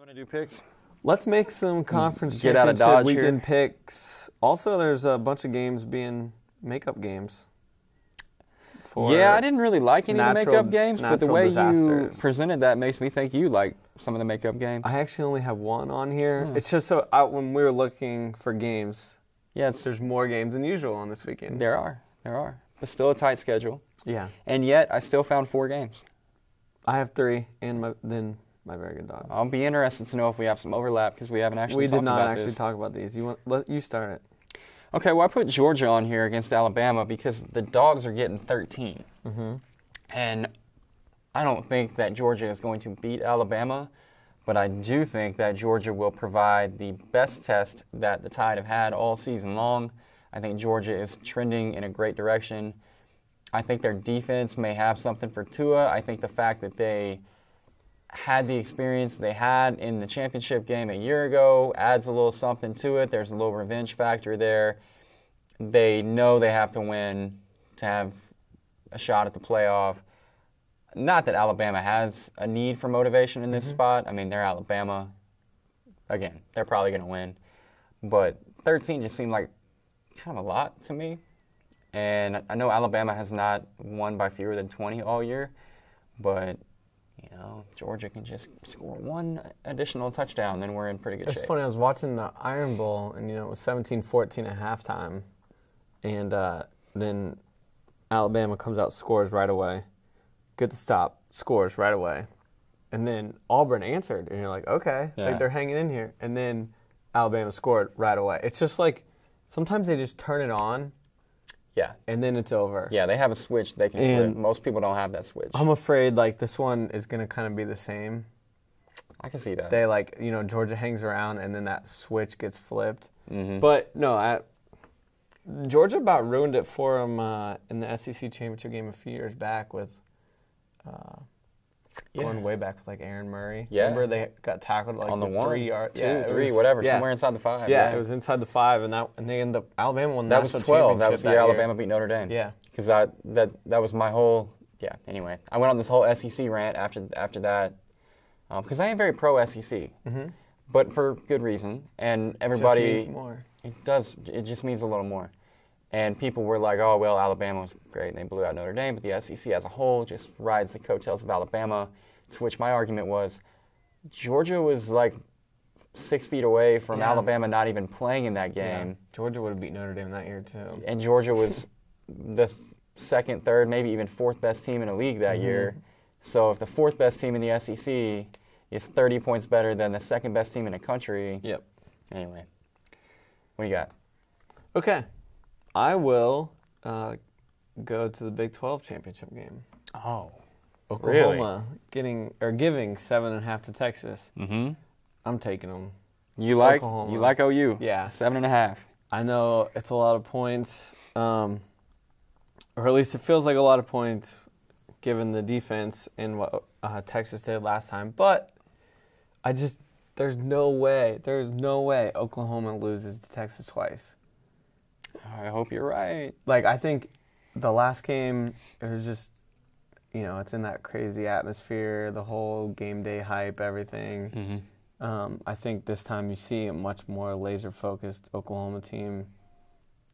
Want to do picks? Let's make some conference Get out of championship Dodge weekend here. picks. Also, there's a bunch of games being makeup games. Yeah, I didn't really like any of the makeup games, but the way disasters. you presented that makes me think you like some of the makeup games. I actually only have one on here. It's just so when we were looking for games, there's more games than usual on this weekend. There are. But still a tight schedule. Yeah. And yet, I still found 4 games. I have 3, and then my very good dog. I'll be interested to know if we have some overlap because we haven't actually talked about this. We did not actually talk about these. You start it. Okay, well, I put Georgia on here against Alabama because the Dogs are getting 13. And I don't think that Georgia is going to beat Alabama, but I do think that Georgia will provide the best test that the Tide have had all season long. I think Georgia is trending in a great direction. I think their defense may have something for Tua. I think the fact that they had the experience they had in the championship game a year ago adds a little something to it. There's a little revenge factor there. They know they have to win to have a shot at the playoff. Not that Alabama has a need for motivation in this spot. I mean, they're Alabama. Again, they're probably going to win. But 13 just seemed like kind of a lot to me. And I know Alabama has not won by fewer than 20 all year, but Georgia can just score 1 additional touchdown, then we're in pretty good shape. It's funny, I was watching the Iron Bowl, and it was 17-14 at halftime, and then Alabama comes out, scores right away, gets a stop, scores right away, and then Auburn answered, and you're like, okay, it's like they're hanging in here, and then Alabama scored right away. It's just like sometimes they just turn it on. Yeah. And then it's over. Yeah, they have a switch they can flip. Most people don't have that switch. I'm afraid this one is going to kind of be the same. I can see that. They Georgia hangs around and then that switch gets flipped. But no, Georgia about ruined it for them in the SEC championship game a few years back with going way back with Aaron Murray. Yeah. Remember they got tackled on the 3 yards, 2, 3, whatever, somewhere inside the 5. Yeah, it was inside the 5, and they ended up Alabama won the national championship. That was 12. That was the year Alabama beat Notre Dame. Yeah, because that was my whole Anyway, I went on this whole SEC rant after that because I am very pro SEC, but for good reason. And everybody, it just means more. It does. It just means a little more. And people were like, oh, well, Alabama was great, and they blew out Notre Dame, but the SEC as a whole just rides the coattails of Alabama, to which my argument was Georgia was 6 feet away from Alabama not even playing in that game. Yeah. Georgia would have beat Notre Dame that year, too. And Georgia was the 2nd, 3rd, maybe even 4th best team in the league that year. So if the 4th best team in the SEC is 30 points better than the 2nd best team in the country. Yep. Anyway, what do you got? Okay. I will go to the Big 12 championship game. Oh, Oklahoma giving 7.5 to Texas. I'm taking them. You like Oklahoma. You like OU? Yeah, 7.5. I know it's a lot of points, or at least it feels like a lot of points, given the defense and what Texas did last time. But there's no way Oklahoma loses to Texas twice. I hope you're right. I think the last game, it was just, it's in that crazy atmosphere, the whole game day hype, everything. I think this time you see a much more laser-focused Oklahoma team,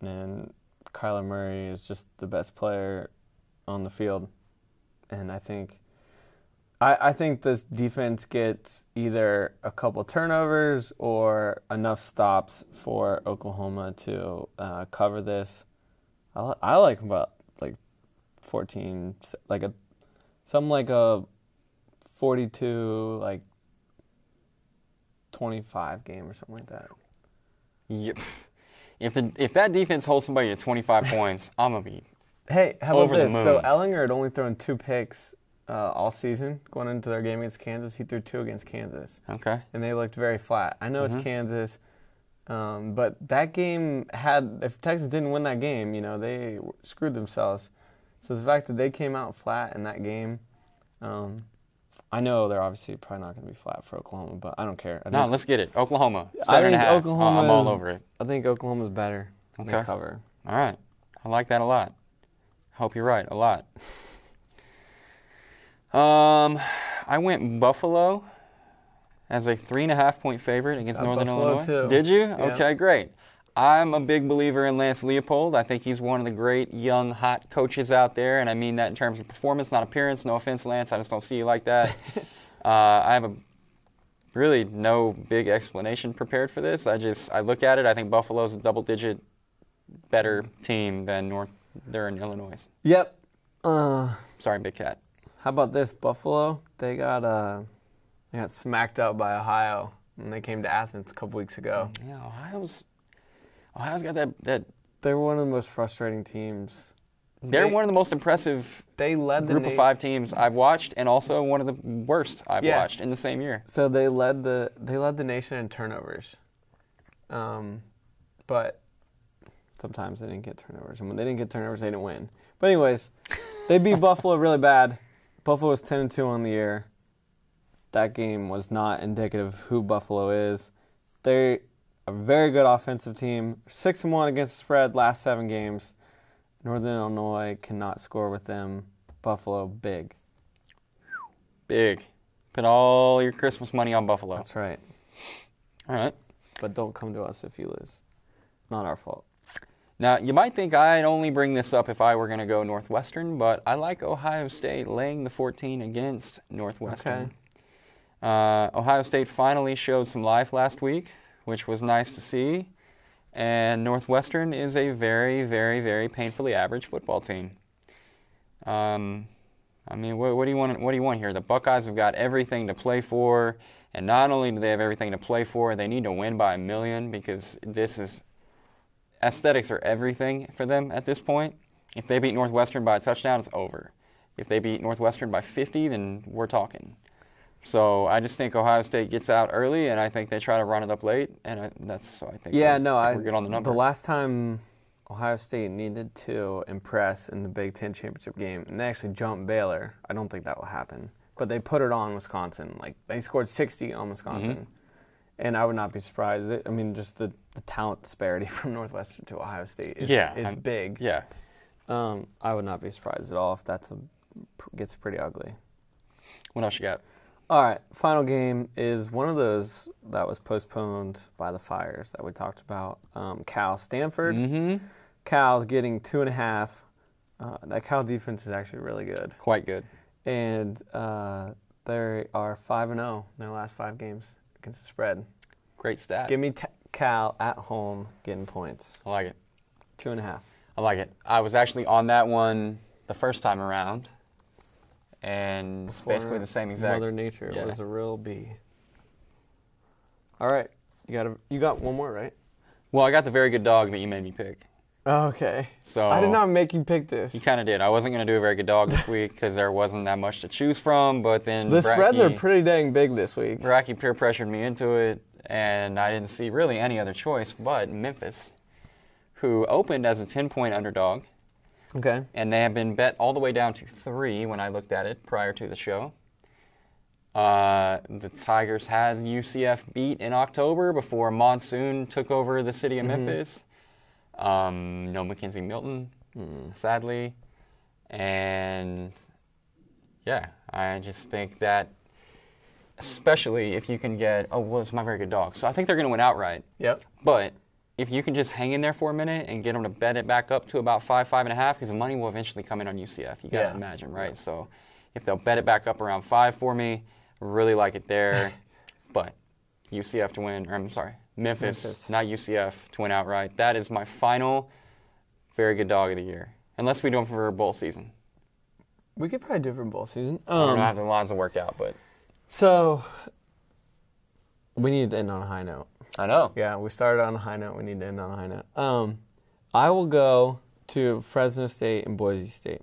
and Kyler Murray is just the best player on the field. And I think this defense gets either a couple turnovers or enough stops for Oklahoma to cover this. I like about 14, something like a 42, 25 game or something like that. Yep. If that defense holds somebody to 25 points, I'm gonna be Hey, how over about the this? moon. So Ellinger had only thrown 2 picks all season going into their game against Kansas. He threw 2 against Kansas. Okay. And they looked very flat. I know it's Kansas, but that game if Texas didn't win that game, they screwed themselves. So the fact that they came out flat in that game, I know they're obviously probably not going to be flat for Oklahoma, but I don't care. No, let's get it. Oklahoma, 7.5. I think Oklahoma I'm all over it. I think Oklahoma's better. Okay. They cover. All right. I like that a lot. Hope you're right, a lot. I went Buffalo as a 3.5-point favorite against Northern Buffalo Illinois. too. Did you? Yeah. Okay, great. I'm a big believer in Lance Leopold. I think he's one of the great young, hot coaches out there, and I mean that in terms of performance, not appearance. No offense, Lance. I just don't see you like that. I have really no big explanation prepared for this. I look at it. I think Buffalo's a double-digit better team than Northern Illinois. Yep. Sorry, Big Cat. How about this? Buffalo, they got smacked up by Ohio when they came to Athens a couple weeks ago. Yeah, Ohio's got that. They're one of the most frustrating teams. They're one of the most impressive group of 5 teams I've watched, and also one of the worst I've watched in the same year. So they led the nation in turnovers, but sometimes they didn't get turnovers, and when they didn't get turnovers, they didn't win. But anyways, they beat Buffalo really bad. Buffalo was 10-2 on the year. That game was not indicative of who Buffalo is. They're a very good offensive team. 6-1 against the spread last 7 games. Northern Illinois cannot score with them. Buffalo, big. Big. Put all your Christmas money on Buffalo. That's right. All right. But don't come to us if you lose. Not our fault. Now, you might think I'd only bring this up if I were going to go Northwestern, but I like Ohio State laying the 14 against Northwestern. Okay. Ohio State finally showed some life last week, which was nice to see. And Northwestern is a very, very, very painfully average football team. I mean, what do you want? What do you want here? The Buckeyes have got everything to play for, and not only do they have everything to play for, they need to win by 1 million because aesthetics are everything for them at this point. If they beat Northwestern by a touchdown, it's over. If they beat Northwestern by 50, then we're talking. So I just think Ohio State gets out early, and I think they try to run it up late, and I think we're good on the number. The last time Ohio State needed to impress in the Big Ten championship game, and they actually jumped Baylor. I don't think that will happen, but they put it on Wisconsin. Like they scored 60 on Wisconsin, and I would not be surprised. I mean, just the talent disparity from Northwestern to Ohio State is big. Yeah, I would not be surprised at all if gets pretty ugly. What else you got? All right, final game is one of those that was postponed by the fires that we talked about. Cal Stanford. Mm-hmm. Cal's getting 2.5. That Cal defense is actually really good. Quite good. And they are 5-0 in their last 5 games against the spread. Great stat. Give me Cal at home getting points. I like it. 2.5. I like it. I was actually on that one the first time around. And it's basically the same exact. Mother Nature was a real bee. All right, you got one more, right? Well, I got the very good dog that you made me pick. Okay. So I did not make you pick this. You kind of did. I wasn't going to do a very good dog this week because there wasn't that much to choose from. But then the spreads are pretty dang big this week. Bratke peer pressured me into it, and I didn't see really any other choice but Memphis, who opened as a 10-point underdog. Okay. And they have been bet all the way down to 3 when I looked at it prior to the show. The Tigers had UCF beat in October before monsoon took over the city of Memphis. No Mackenzie Milton, sadly. And, yeah, I just think that, especially if you can get, it's my very good dog. So I think they're going to win outright. Yep. But if you can just hang in there for a minute and get them to bet it back up to about 5.5, because the money will eventually come in on UCF. You got to imagine, right? Yeah. So if they'll bet it back up around 5 for me, really like it there. But UCF to win, or I'm sorry, Memphis, not UCF, to win outright. That is my final very good dog of the year. Unless we do them for bowl season. We could probably do it for bowl season. I don't know how the lines will work out, but. So, we need to end on a high note. I know. Yeah, we started on a high note. We need to end on a high note. I will go to Fresno State and Boise State.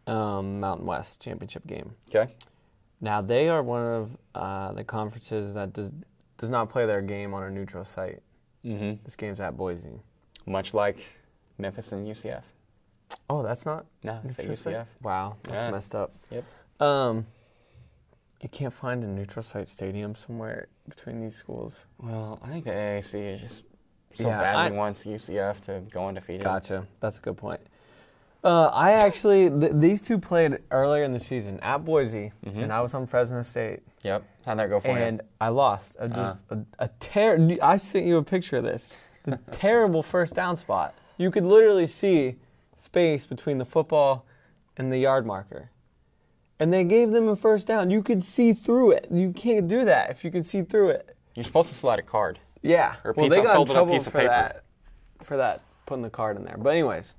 Mountain West championship game. Okay. Now, they are one of the conferences that does not play their game on a neutral site. Mm-hmm. This game's at Boise. Much like Memphis and UCF. Oh, that's not? No, it's at UCF. Wow, that's messed up. Yep. You can't find a neutral site stadium somewhere between these schools. Well, I think the AAC is just so badly wants UCF to go undefeated. Gotcha. That's a good point. I actually these two played earlier in the season at Boise, and I was on Fresno State. Yep. How'd that go for you? And I lost. I sent you a picture of this. The terrible first down spot. You could literally see space between the football and the yard marker. And they gave them a first down. You could see through it. You can't do that if you can see through it. You're supposed to slide a card. Yeah. Or a well, piece they of got in folded up trouble piece of paper. for that, putting the card in there. But anyways,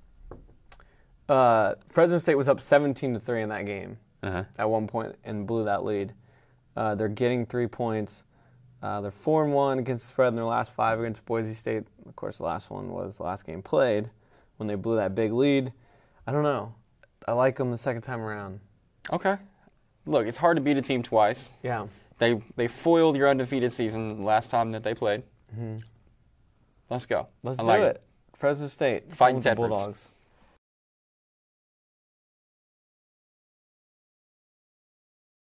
Fresno State was up 17-3 in that game at one point and blew that lead. They're getting 3 points. They're 4-1 against the spread in their last 5 against Boise State. Of course, the last one was the last game played when they blew that big lead. I don't know. I like them the second time around. Okay. Look, it's hard to beat a team twice. Yeah. They foiled your undefeated season the last time that they played. Let's go. Let's do it. Fresno State. Fighting the Tedwards. Bulldogs.